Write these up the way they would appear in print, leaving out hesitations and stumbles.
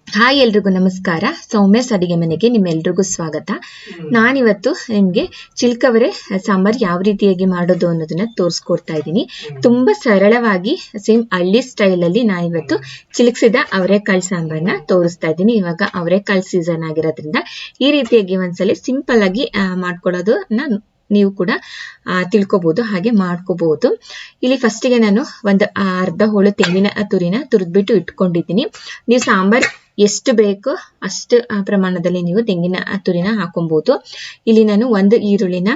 Hi ಎಲ್ರಿಗೂ ನಮಸ್ಕಾರ. ಸೌಮ್ಯಸ್ ಅಡಿಗೆ ಮನೆಗೆ ನಿಮ್ಮೆಲ್ರಿಗೂ ಸ್ವಾಗತ. ನಾನಿವತ್ತು ನಿಮಗೆ ಚಿಲ್ಕವರೆ ಸಾಂಬಾರ್ ಯಾವ ರೀತಿಯಾಗಿ ಮಾಡೋದು ಅನ್ನೋದನ್ನ ತೋರಿಸ್ಕೊಡ್ತಾ ಇದ್ದೀನಿ. ತುಂಬಾ ಸರಳವಾಗಿ ಸೇಮ್ ಹಳ್ಳಿ ಸ್ಟೈಲಲ್ಲಿ ನಾನಿವತ್ತು ಚಿಲ್ಕ್ಸಿದ ಅವರೆಕಾಳು ಸಾಂಬಾರ್ನ ತೋರಿಸ್ತಾ ಇದ್ದೀನಿ. ಇವಾಗ ಅವರೆಕಾಳು ಸೀಸನ್ ಆಗಿರೋದ್ರಿಂದ ಈ ರೀತಿಯಾಗಿ ಒಂದ್ಸಲಿ ಸಿಂಪಲ್ ಆಗಿ ಮಾಡ್ಕೊಳ್ಳೋದನ್ನ ನೀವು ಕೂಡ ತಿಳ್ಕೊಬಹುದು, ಹಾಗೆ ಮಾಡ್ಕೋಬಹುದು. ಇಲ್ಲಿ ಫಸ್ಟಿಗೆ ನಾನು ಒಂದು ಅರ್ಧ ಹೋಳು ತೆಂಗಿನ ತುರಿನ ತುರಿದ್ಬಿಟ್ಟು ಇಟ್ಕೊಂಡಿದ್ದೀನಿ. ನೀವು ಸಾಂಬಾರ್ ಎಷ್ಟು ಬೇಕೋ ಅಷ್ಟು ಪ್ರಮಾಣದಲ್ಲಿ ನೀವು ತೆಂಗಿನ ತುರಿನ ಹಾಕೊಬಹುದು. ಇಲ್ಲಿ ನಾನು ಒಂದು ಈರುಳ್ಳಿನ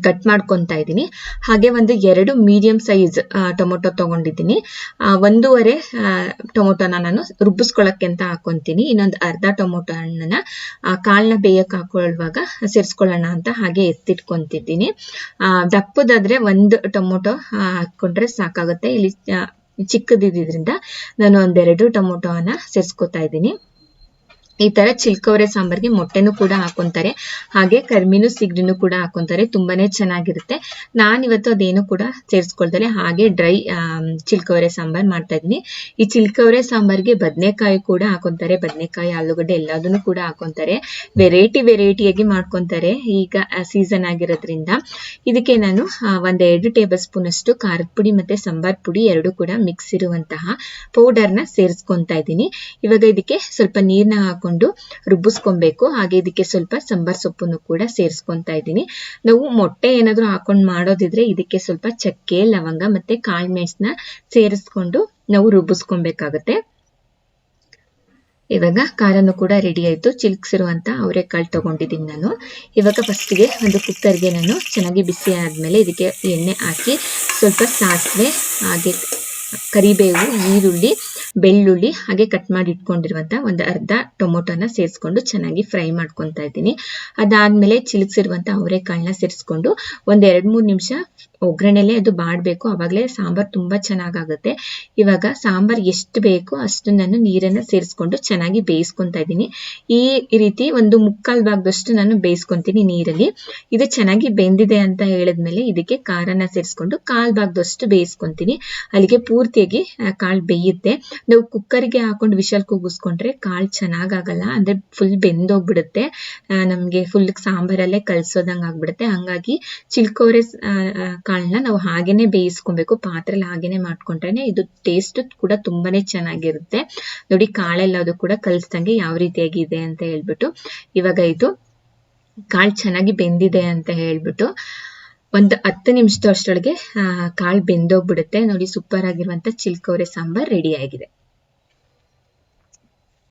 ಕಟ್ ಮಾಡ್ಕೊತಾ ಇದ್ದೀನಿ. ಹಾಗೆ ಒಂದು 2 ಮೀಡಿಯಂ ಸೈಜ್ ಟೊಮೊಟೊ ತಗೊಂಡಿದ್ದೀನಿ. 1.5 ಟೊಮೊಟೊನ ನಾನು ರುಬ್ಬಿಸ್ಕೊಳ್ಳೋಕ್ಕೆ ಅಂತ ಹಾಕೊಂತೀನಿ. ಇನ್ನೊಂದು ಅರ್ಧ ಟೊಮೊಟೊ ಹಣ್ಣನ್ನ ಕಾಳನ್ನ ಬೇಯಕ್ಕೆ ಹಾಕೊಳ್ಳುವಾಗ ಸೇರಿಸ್ಕೊಳ್ಳೋಣ ಅಂತ ಹಾಗೆ ಎತ್ತಿಟ್ಕೊಂತಿದ್ದೀನಿ. ದಪ್ಪದಾದ್ರೆ 1 ಟೊಮೊಟೊ ಹಾಕೊಂಡ್ರೆ ಸಾಕಾಗುತ್ತೆ. ಇಲ್ಲಿ ಚಿಕ್ಕದಿದ್ರಿಂದ ನಾನು 1-2 ಟೊಮೊಟೊನ ಸೇರಿಸ್ಕೊತಾ ಇದ್ದೀನಿ. ಈ ತರ ಚಿಲ್ಕವರೆ ಸಾಂಬಾರ್ಗೆ ಮೊಟ್ಟೆನೂ ಕೂಡ ಹಾಕೊಂತಾರೆ, ಹಾಗೆ ಕರ್ಮೀನು ಸಿಗಡಿನೂ ಕೂಡ ಹಾಕೊಂತಾರೆ. ತುಂಬಾನೇ ಚೆನ್ನಾಗಿರುತ್ತೆ. ನಾನಿವತ್ತು ಅದೇನು ಕೂಡ ಸೇರಿಸ್ಕೊಳ್ತಾರೆ ಹಾಗೆ ಡ್ರೈ ಚಿಲ್ಕವರೆ ಸಾಂಬಾರ್ ಮಾಡ್ತಾ ಇದ್ದೀನಿ. ಈ ಚಿಲ್ಕವರೆ ಸಾಂಬಾರ್ಗೆ ಬದನೆಕಾಯಿ ಕೂಡ ಹಾಕೊಂತಾರೆ. ಬದನೆಕಾಯಿ, ಆಲೂಗಡ್ಡೆ ಎಲ್ಲದನ್ನು ಕೂಡ ಹಾಕೊಂತಾರೆ. ವೆರೈಟಿಯಾಗಿ ಮಾಡ್ಕೊಂತಾರೆ ಈಗ ಸೀಸನ್ ಆಗಿರೋದ್ರಿಂದ. ಇದಕ್ಕೆ ನಾನು 1-2 ಟೇಬಲ್ ಸ್ಪೂನ್ ಅಷ್ಟು ಖಾರದ ಪುಡಿ ಮತ್ತೆ ಸಾಂಬಾರ್ ಪುಡಿ ಎರಡು ಕೂಡ ಮಿಕ್ಸ್ ಇರುವಂತಹ ಪೌಡರ್ನ ಸೇರಿಸ್ಕೊಂತಾ ಇದ್ದೀನಿ. ಇವಾಗ ಇದಕ್ಕೆ ಸ್ವಲ್ಪ ನೀರ್ನ ಹಾಕೊಂಡು ರುಬ್ಬಿಸ್ಕೊಬೇಕು. ಹಾಗೆ ಇದಕ್ಕೆ ಸ್ವಲ್ಪ ಸಾಂಬಾರ್ ಸೊಪ್ಪನ್ನು ಕೂಡ ಸೇರಿಸ್ಕೊಂತಾ ಇದ್ದೀನಿ. ನಾವು ಮೊಟ್ಟೆ ಏನಾದ್ರು ಹಾಕೊಂಡು ಮಾಡೋದಿದ್ರೆ ಇದಕ್ಕೆ ಸ್ವಲ್ಪ ಚಕ್ಕೆ, ಲವಂಗ ಮತ್ತೆ ಕಾಳು ಮೆಣಸನ್ನ ಸೇರಿಸ್ಕೊಂಡು ನಾವು ರುಬ್ಬಿಸ್ಕೊಬೇಕಾಗತ್ತೆ. ಇವಾಗ ಖಾರನು ಕೂಡ ರೆಡಿ ಆಯ್ತು. ಚಿಲ್ಕ್ಸಿರುವಂತ ಅವರೆಕಾಳು ತಗೊಂಡಿದ್ದೀನಿ ನಾನು. ಇವಾಗ ಫಸ್ಟ್ಗೆ ಒಂದು ಕುಕ್ಕರ್ಗೆ ನಾನು ಚೆನ್ನಾಗಿ ಬಿಸಿ ಆದ್ಮೇಲೆ ಇದಕ್ಕೆ ಎಣ್ಣೆ ಹಾಕಿ ಸ್ವಲ್ಪ ಸಾಸಿವೆ, ಹಾಗೆ ಕರಿಬೇವು, ಈರುಳ್ಳಿ, ಬೆಳ್ಳುಳ್ಳಿ, ಹಾಗೆ ಕಟ್ ಮಾಡಿ ಇಟ್ಕೊಂಡಿರುವಂತ ಒಂದು ಅರ್ಧ ಟೊಮೊಟೊನ ಸೇರಿಸ್ಕೊಂಡು ಚೆನ್ನಾಗಿ ಫ್ರೈ ಮಾಡ್ಕೊತಾ ಇದ್ದೀನಿ. ಅದಾದ್ಮೇಲೆ ಚಿಲ್ಕ್ಸಿರುವಂತ ಅವರೆಕಾಳನ್ನ ಸೇರಿಸ್ಕೊಂಡು 1-2-3 ನಿಮಿಷ ಒಗ್ಗರಣೆಲೆ ಅದು ಬಾಡ್ಬೇಕು. ಅವಾಗಲೇ ಸಾಂಬಾರ್ ತುಂಬಾ ಚೆನ್ನಾಗಾಗುತ್ತೆ. ಇವಾಗ ಸಾಂಬಾರ್ ಎಷ್ಟು ಬೇಕೋ ಅಷ್ಟು ನಾನು ನೀರನ್ನ ಸೇರಿಸ್ಕೊಂಡು ಚೆನ್ನಾಗಿ ಬೇಯಿಸ್ಕೊತಾ ಇದ್ದೀನಿ. ಈ ರೀತಿ ಒಂದು 1/4 ಭಾಗದಷ್ಟು ನಾನು ಬೇಯಿಸ್ಕೊಂತೀನಿ ನೀರಲ್ಲಿ. ಇದು ಚೆನ್ನಾಗಿ ಬೆಂದಿದೆ ಅಂತ ಹೇಳಿದ್ಮೇಲೆ ಇದಕ್ಕೆ ಖಾರನ ಸೇರಿಸ್ಕೊಂಡು 1/4 ಭಾಗದಷ್ಟು ಬೇಯಿಸ್ಕೊಂತೀನಿ. ಅಲ್ಲಿಗೆ ಪೂರ್ತಿಯಾಗಿ ಕಾಳು ಬೇಯುತ್ತೆ. ನಾವು ಕುಕ್ಕರ್ಗೆ ಹಾಕೊಂಡು ವಿಷಲ್ ಕೂಗಿಸ್ಕೊಂಡ್ರೆ ಕಾಳು ಚೆನ್ನಾಗಾಗಲ್ಲ, ಅಂದ್ರೆ ಫುಲ್ ಬೆಂದೋಗ್ಬಿಡುತ್ತೆ. ನಮ್ಗೆ ಫುಲ್ ಸಾಂಬಾರಲ್ಲೇ ಕಲ್ಸೋದಂಗ ಆಗ್ಬಿಡುತ್ತೆ. ಹಂಗಾಗಿ ಚಿಲ್ಕವರೆ ಕಾಳನ್ನ ನಾವು ಹಾಗೇನೆ ಬೇಯಿಸ್ಕೊಬೇಕು. ಪಾತ್ರೆಯಲ್ಲಿ ಹಾಗೇನೆ ಮಾಡ್ಕೊಂಡ್ರೆ ಇದು ಟೇಸ್ಟ್ ಕೂಡ ತುಂಬಾನೇ ಚೆನ್ನಾಗಿರುತ್ತೆ. ನೋಡಿ ಕಾಳೆಲ್ಲದು ಕೂಡ ಕಲ್ಸ್ದಂಗೆ ಯಾವ ರೀತಿಯಾಗಿ ಇದೆ ಅಂತ ಹೇಳ್ಬಿಟ್ಟು. ಇವಾಗ ಇದು ಕಾಳು ಚೆನ್ನಾಗಿ ಬೆಂದಿದೆ ಅಂತ ಹೇಳ್ಬಿಟ್ಟು ಒಂದು 10 ನಿಮಿಷದಷ್ಟೊಳಗೆ ಕಾಳು ಬೆಂದೋಗ್ಬಿಡುತ್ತೆ. ನೋಡಿ ಸೂಪರ್ ಆಗಿರುವಂತ ಚಿಲ್ಕವರೆ ಸಾಂಬಾರ್ ರೆಡಿ ಆಗಿದೆ.